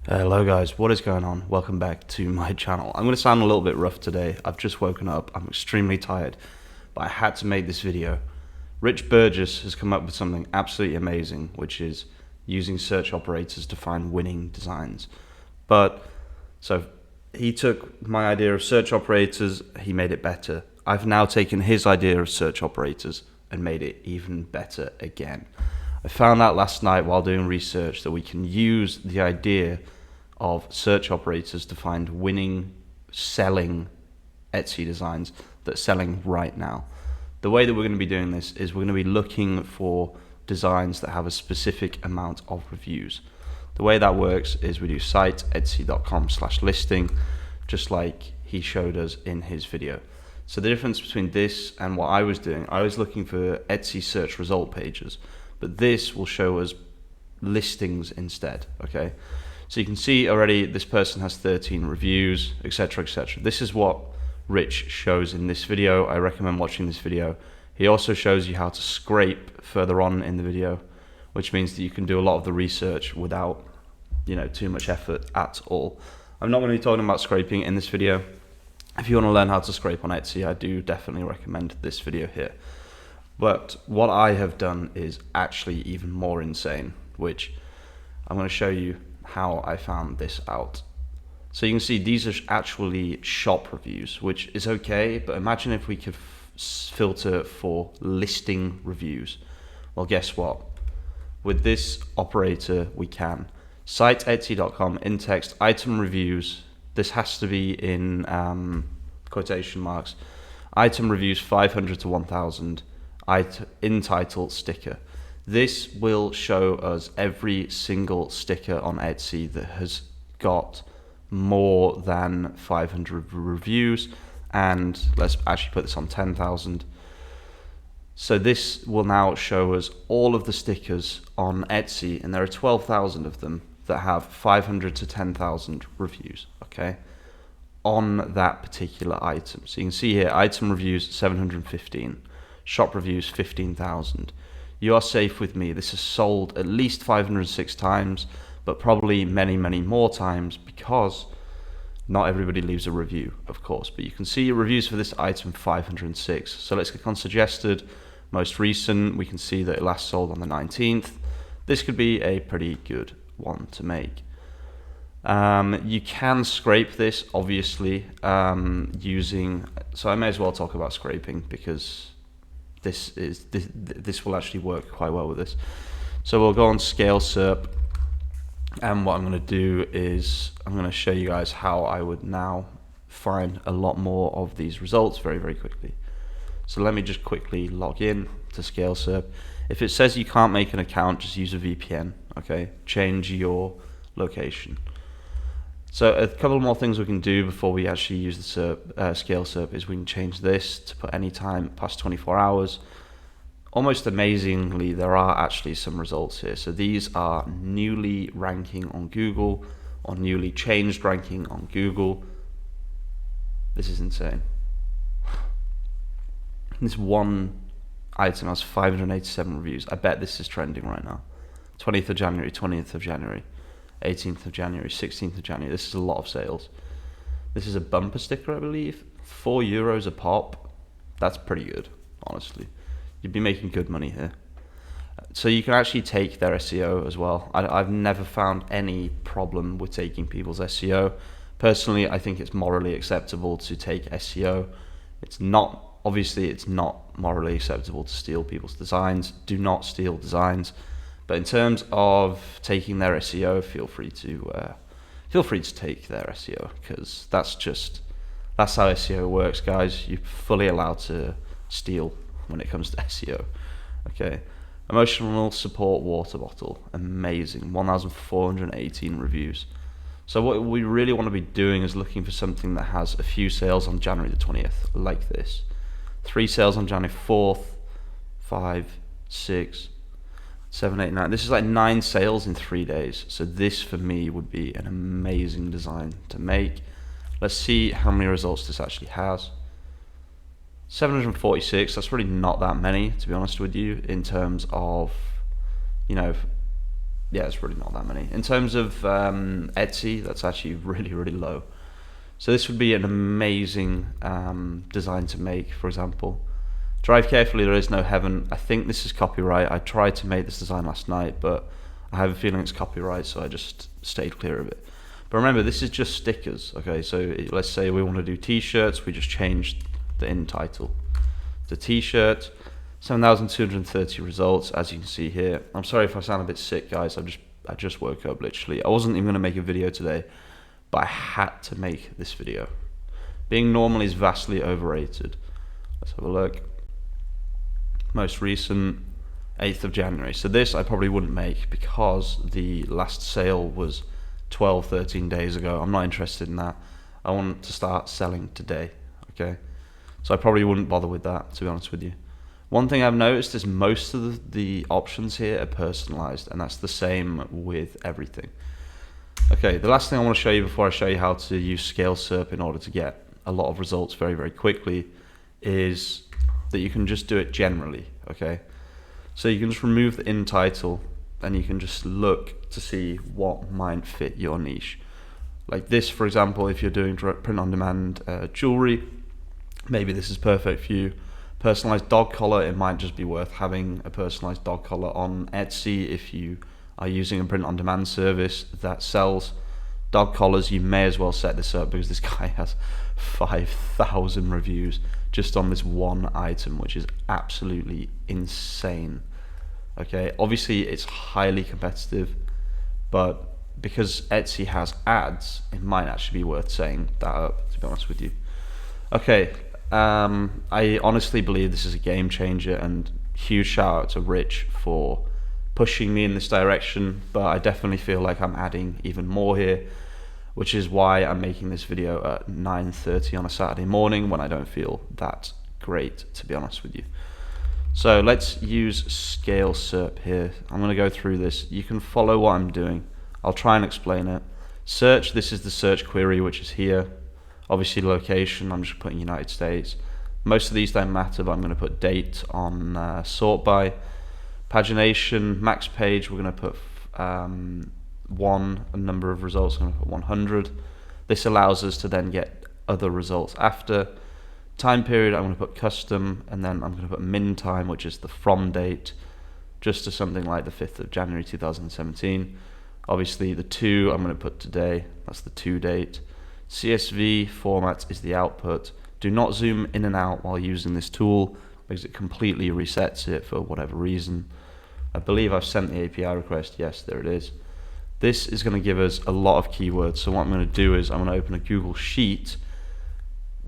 Hello guys, what is going on? Welcome back to my channel. I'm going to sound a little bit rough today. I've just woken up, I'm extremely tired, but I had to make this video. Rich Burgess has come up with something absolutely amazing, which is using search operators to find winning designs. So he took my idea of search operators, he made it better. I've now taken his idea of search operators and made it even better again. I found out last night while doing research that we can use the idea of search operators to find winning, selling Etsy designs that are selling right now. The way that we're going to be doing this is we're going to be looking for designs that have a specific amount of reviews. The way that works is we do site etsy.com/listing, just like he showed us in his video. So the difference between this and what I was doing, I was looking for Etsy search result pages, but this will show us listings instead, okay? So you can see already this person has 13 reviews, etc., etc. This is what Rich shows in this video. I recommend watching this video. He also shows you how to scrape further on in the video, which means that you can do a lot of the research without, too much effort at all. I'm not going to be talking about scraping in this video. If you want to learn how to scrape on Etsy, I do definitely recommend this video here. But what I have done is actually even more insane, which I'm going to show you how I found this out. So you can see these are actually shop reviews, which is okay, but imagine if we could filter for listing reviews. Well, guess what? With this operator, we can. Site etsy.com, intext, item reviews. This has to be in quotation marks. Item reviews 500 to 1000. Intitle sticker. This will show us every single sticker on Etsy that has got more than 500 reviews, and let's actually put this on 10,000. So this will now show us all of the stickers on Etsy, and there are 12,000 of them that have 500 to 10,000 reviews, okay, on that particular item. So you can see here, item reviews 715, shop reviews 15,000. You are safe with me. This is sold at least 506 times, but probably many, many more times, because not everybody leaves a review, of course. But you can see reviews for this item 506. So let's click on suggested, most recent. We can see that it last sold on the 19th. This could be a pretty good one to make. You can scrape this, obviously, so I may as well talk about scraping, because this will actually work quite well with this. So we'll go on scale SERP, and what I'm going to do is I'm going to show you guys how I would now find a lot more of these results very, very quickly. So let me just quickly log in to scale SERP. If it says you can't make an account, just use a VPN, okay? Change your location. So a couple more things we can do before we actually use the scale SERP is we can change this to put any time past 24 hours. Almost amazingly, there are actually some results here. So these are newly ranking on Google, or newly changed ranking on Google. This is insane. This one item has 587 reviews. I bet this is trending right now. 20th of January, 20th of January. 18th of January, 16th of January. This is a lot of sales. This is a bumper sticker, I believe. €4 a pop. That's pretty good, honestly. You'd be making good money here. So you can actually take their SEO as well. I've never found any problem with taking people's SEO. Personally, I think it's morally acceptable to take SEO. Obviously it's not morally acceptable to steal people's designs. Do not steal designs. But in terms of taking their SEO, feel free to take their SEO, because that's how SEO works, guys. You're fully allowed to steal when it comes to SEO. Okay. Emotional support water bottle, amazing, 1,418 reviews. So what we really want to be doing is looking for something that has a few sales on January the 20th, like this. 3 sales on January 4th, 5, 6, 7, 8, 9. This is like 9 sales in 3 days. So this for me would be an amazing design to make. Let's see how many results this actually has. 746. That's really not that many, to be honest with you, in terms of, yeah, it's really not that many. In terms of Etsy, that's actually really, really low. So this would be an amazing design to make, for example. Drive carefully, there is no heaven. I think this is copyright. I tried to make this design last night, but I have a feeling it's copyright, so I just stayed clear of it. But remember, this is just stickers, okay? So let's say we want to do t-shirts, we just changed the in title to t-shirt. 7,230 results, as you can see here. I'm sorry if I sound a bit sick, guys. I just woke up, literally. I wasn't even going to make a video today, but I had to make this video. Being normal is vastly overrated. Let's have a look. Most recent, 8th of January. So this I probably wouldn't make because the last sale was 12, 13 days ago. I'm not interested in that. I want to start selling today, okay? So I probably wouldn't bother with that, to be honest with you. One thing I've noticed is most of the options here are personalized, and that's the same with everything. Okay, the last thing I want to show you before I show you how to use Scale SERP in order to get a lot of results very, very quickly is that you can just do it generally, okay? So you can just remove the in title and you can just look to see what might fit your niche. Like this, for example, if you're doing print on demand jewelry, maybe this is perfect for you. Personalized dog collar, it might just be worth having a personalized dog collar on Etsy if you are using a print on demand service that sells dog collars. You may as well set this up because this guy has 5,000 reviews just on this one item, which is absolutely insane. Okay, obviously it's highly competitive, but because Etsy has ads, it might actually be worth saying that up, to be honest with you. Okay, I honestly believe this is a game changer, and huge shout out to Rich for pushing me in this direction, but I definitely feel like I'm adding even more here, which is why I'm making this video at 9:30 on a Saturday morning when I don't feel that great, to be honest with you. So let's use Scale SERP here. I'm going to go through this. You can follow what I'm doing. I'll try and explain it. Search, this is the search query, which is here. Obviously location, I'm just putting United States. Most of these don't matter, but I'm going to put date on sort by. Pagination, max page, we're going to put a number of results, I'm going to put 100. This allows us to then get other results after. Time period, I'm going to put custom, and then I'm going to put min time, which is the from date, just to something like the 5th of January 2017. Obviously the to, I'm going to put today, that's the to date. CSV format is the output. Do not zoom in and out while using this tool because it completely resets it for whatever reason. I believe I've sent the API request. Yes, there it is. This is going to give us a lot of keywords. So what I'm going to do is I'm going to open a Google Sheet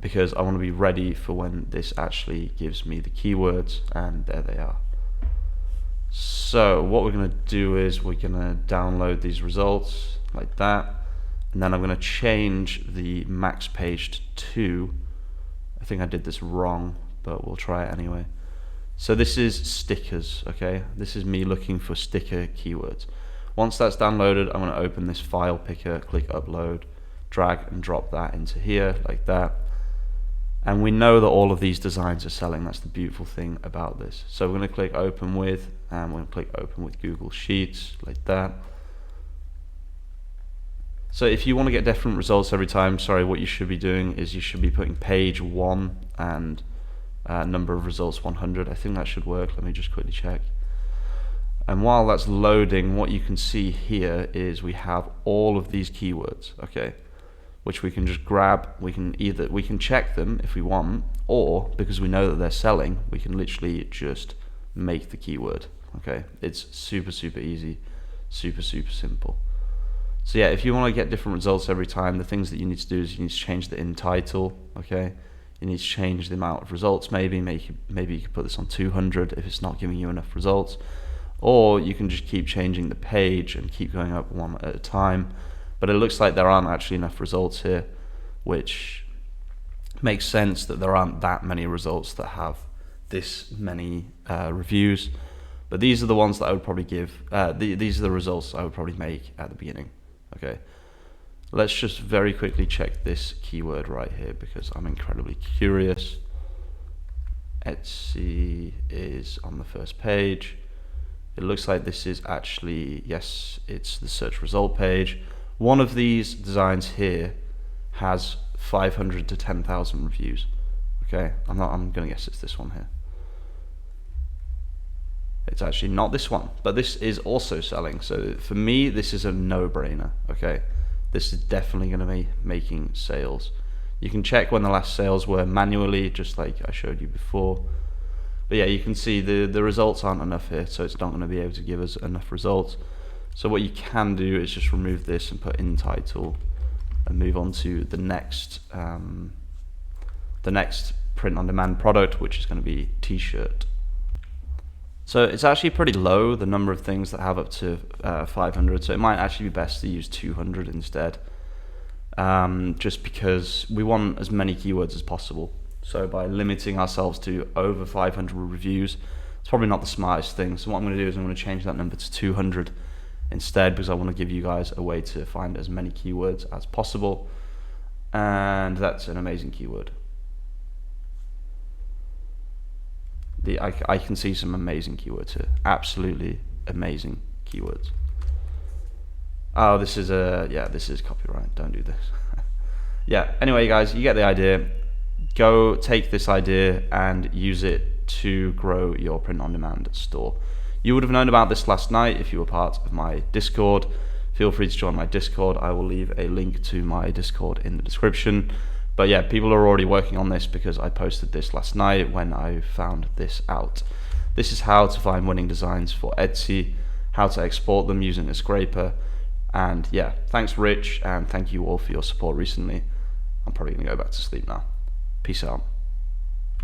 because I want to be ready for when this actually gives me the keywords, and there they are. So what we're going to do is we're going to download these results like that, and then I'm going to change the max page to 2. I think I did this wrong, but we'll try it anyway. So this is stickers, okay? This is me looking for sticker keywords. Once that's downloaded, I'm going to open this file picker, click upload, drag and drop that into here like that. And we know that all of these designs are selling. That's the beautiful thing about this. So we're going to click open with, and we're going to click open with Google Sheets like that. So if you want to get different results every time, sorry, what you should be doing is you should be putting page 1 and number of results 100. I think that should work. Let me just quickly check. And while that's loading, what you can see here is we have all of these keywords, okay, which we can just grab. We can check them if we want, or because we know that they're selling, we can literally just make the keyword, okay. It's super, super easy, super, super simple. So yeah, if you want to get different results every time, the things that you need to do is you need to change the in title, okay. You need to change the amount of results, maybe you could put this on 200 if it's not giving you enough results, or you can just keep changing the page and keep going up one at a time. But it looks like there aren't actually enough results here, which makes sense that there aren't that many results that have this many reviews. But these are the ones that I would probably give, these are the results I would probably make at the beginning, okay. Let's just very quickly check this keyword right here because I'm incredibly curious. Etsy is on the first page. It looks like this is actually, yes, it's the search result page. One of these designs here has 500 to 10,000 reviews. Okay, I'm gonna guess it's this one here. It's actually not this one, but this is also selling. So for me, this is a no-brainer. Okay, this is definitely going to be making sales. You can check when the last sales were manually, just like I showed you before. But yeah, you can see the results aren't enough here, so it's not going to be able to give us enough results. So what you can do is just remove this and put intitle and move on to the next print-on-demand product, which is going to be t-shirt. So it's actually pretty low, the number of things that have up to 500, so it might actually be best to use 200 instead, just because we want as many keywords as possible. So by limiting ourselves to over 500 reviews, it's probably not the smartest thing. So what I'm going to do is I'm going to change that number to 200 instead, because I want to give you guys a way to find as many keywords as possible, and that's an amazing keyword. I can see some amazing keywords here, absolutely amazing keywords. Oh, this is this is copyright, don't do this. Yeah, anyway guys, you get the idea. Go take this idea and use it to grow your print-on-demand store. You would have known about this last night if you were part of my Discord. Feel free to join my Discord. I will leave a link to my Discord in the description. But yeah, people are already working on this because I posted this last night when I found this out. This is how to find winning designs for Etsy, how to export them using a scraper. And yeah, thanks Rich, and thank you all for your support recently. I'm probably gonna go back to sleep now. Peace out.